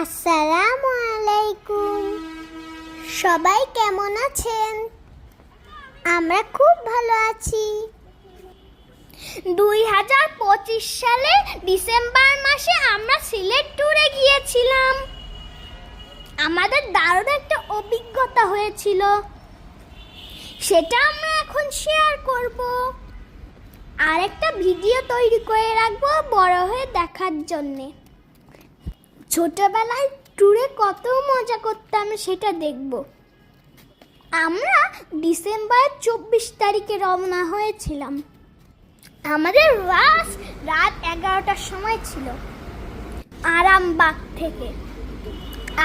আসসালামু আলাইকুম। সবাই কেমন আছেন? আমরা খুব ভালো আছি। 2025 সালে ডিসেম্বর মাসে আমরা সিলেট ট্যুরে গিয়েছিলাম। আমাদের দারুণ একটা অভিজ্ঞতা হয়েছিল, সেটা আমরা এখন শেয়ার করব। আর একটা ভিডিও তৈরি করে রাখবো বড় হয়ে দেখার জন্যে। ছোটবেলায় ট্যুরে কত মজা করতাম সেটা দেখব। আমরা ডিসেম্বর 24 তারিখে রওনা হয়েছিলাম। আমাদের বাস রাত 11টার সময় ছিল আরামবাগ থেকে।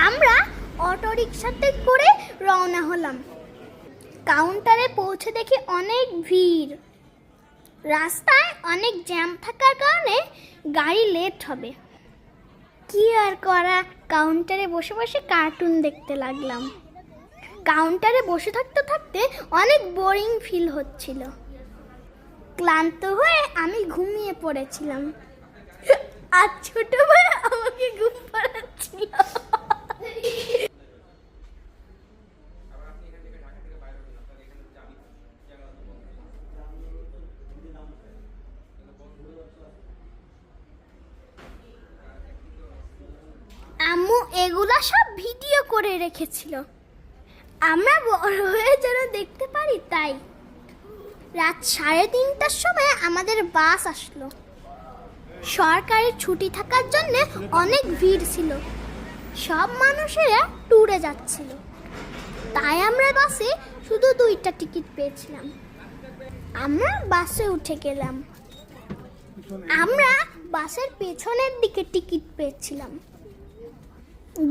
আমরা অটোরিকশাতে করে রওনা হলাম। কাউন্টারে পৌঁছে দেখি অনেক ভিড়। রাস্তায় অনেক জ্যাম থাকার কারণে গাড়ি লেট হবে। কি আর করা, কাউন্টারে বসে বসে কার্টুন দেখতে লাগলাম। কাউন্টারে বসে থাকতে থাকতে অনেক বোরিং ফিল হচ্ছিল। ক্লান্ত হয়ে আমি ঘুমিয়ে পড়েছিলাম। আর ছোট ভাই আমাকে ঘুম পাড়াচ্ছিল। আম্মু এগুলা সব ভিডিও করে রেখেছিল, আমরা বড় হয়ে যেন দেখতে পারি তাই। রাত 3:30টার সময় আমাদের বাস আসলো। সরকারি ছুটি থাকার জন্য অনেক ভিড় ছিল। সব মানুষেরা ট্যুরে যাচ্ছিল, তাই আমরা বাসে শুধু 2টা টিকিট পেয়েছিলাম। আমরা বাসে উঠে গেলাম। আমরা বাসের পেছনের দিকে টিকিট পেয়েছিলাম।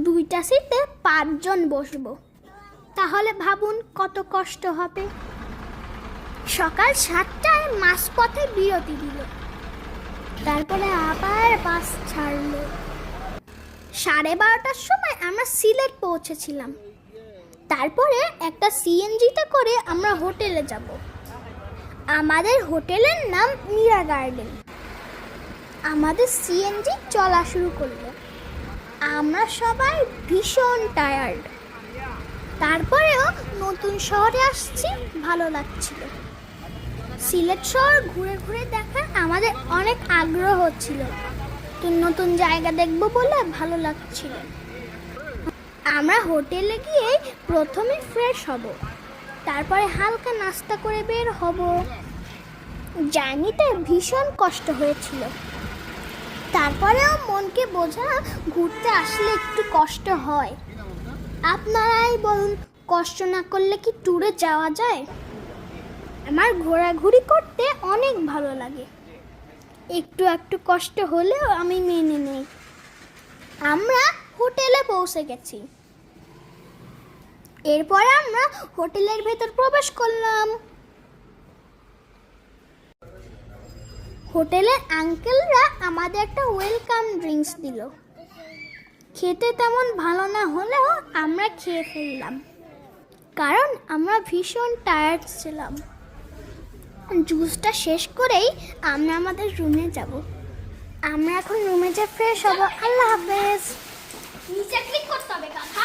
2টা সিটে 5 জন বসবো। তাহলে ভাবুন কত কষ্ট হবে। সকাল 7টায় মাঝপথে বিরতি দিল, তারপরে আবার বাস ছাড়লো। 12:30টার সময় আমরা সিলেট পৌঁছেছিলাম। তারপরে একটা সিএনজিতে করে আমরা হোটেলে যাব। আমাদের হোটেলের নাম মীরা গার্ডেন। আমাদের সিএনজি চলা শুরু করলো। আমরা সবাই ভীষণ টায়ার্ড। তারপরেও নতুন শহরে আসছি, ভালো লাগছিল। সিলেট শহর ঘুরে ঘুরে দেখার আমাদের অনেক আগ্রহ ছিল। নতুন জায়গা দেখবো বলে ভালো লাগছিল। আমরা হোটেলে গিয়ে প্রথমে ফ্রেশ হব, তারপরে হালকা নাস্তা করে বের হব। জার্নিতে ভীষণ কষ্ট হয়েছিল। তারপরেও মনকে বোঝা, ঘুরতে আসলে একটু কষ্ট হয়। আপনারাই বলুন, কষ্ট না করলে কি ট্যুরে যাওয়া যায়? আমার ঘোরাঘুরি করতে অনেক ভালো লাগে। একটু একটু কষ্ট হলেও আমি মেনে নেই। আমরা হোটেলে পৌঁছে গেছি। এরপরে আমরা হোটেলের ভেতর প্রবেশ করলাম। হোটেলের আঙ্কেলরা আমাদের একটা ওয়েলকাম ড্রিঙ্কস দিল। খেতে তেমন ভালো না হলেও আমরা খেয়ে ফেললাম, কারণ আমরা ভীষণ টায়ার্ড ছিলাম। জুসটা শেষ করেই আমরা আমাদের রুমে যাব। আমরা এখন রুমে যা ফ্রেশ হব। আল্লাহ হাফেজ। নিচে ক্লিক করতে হবে কথা।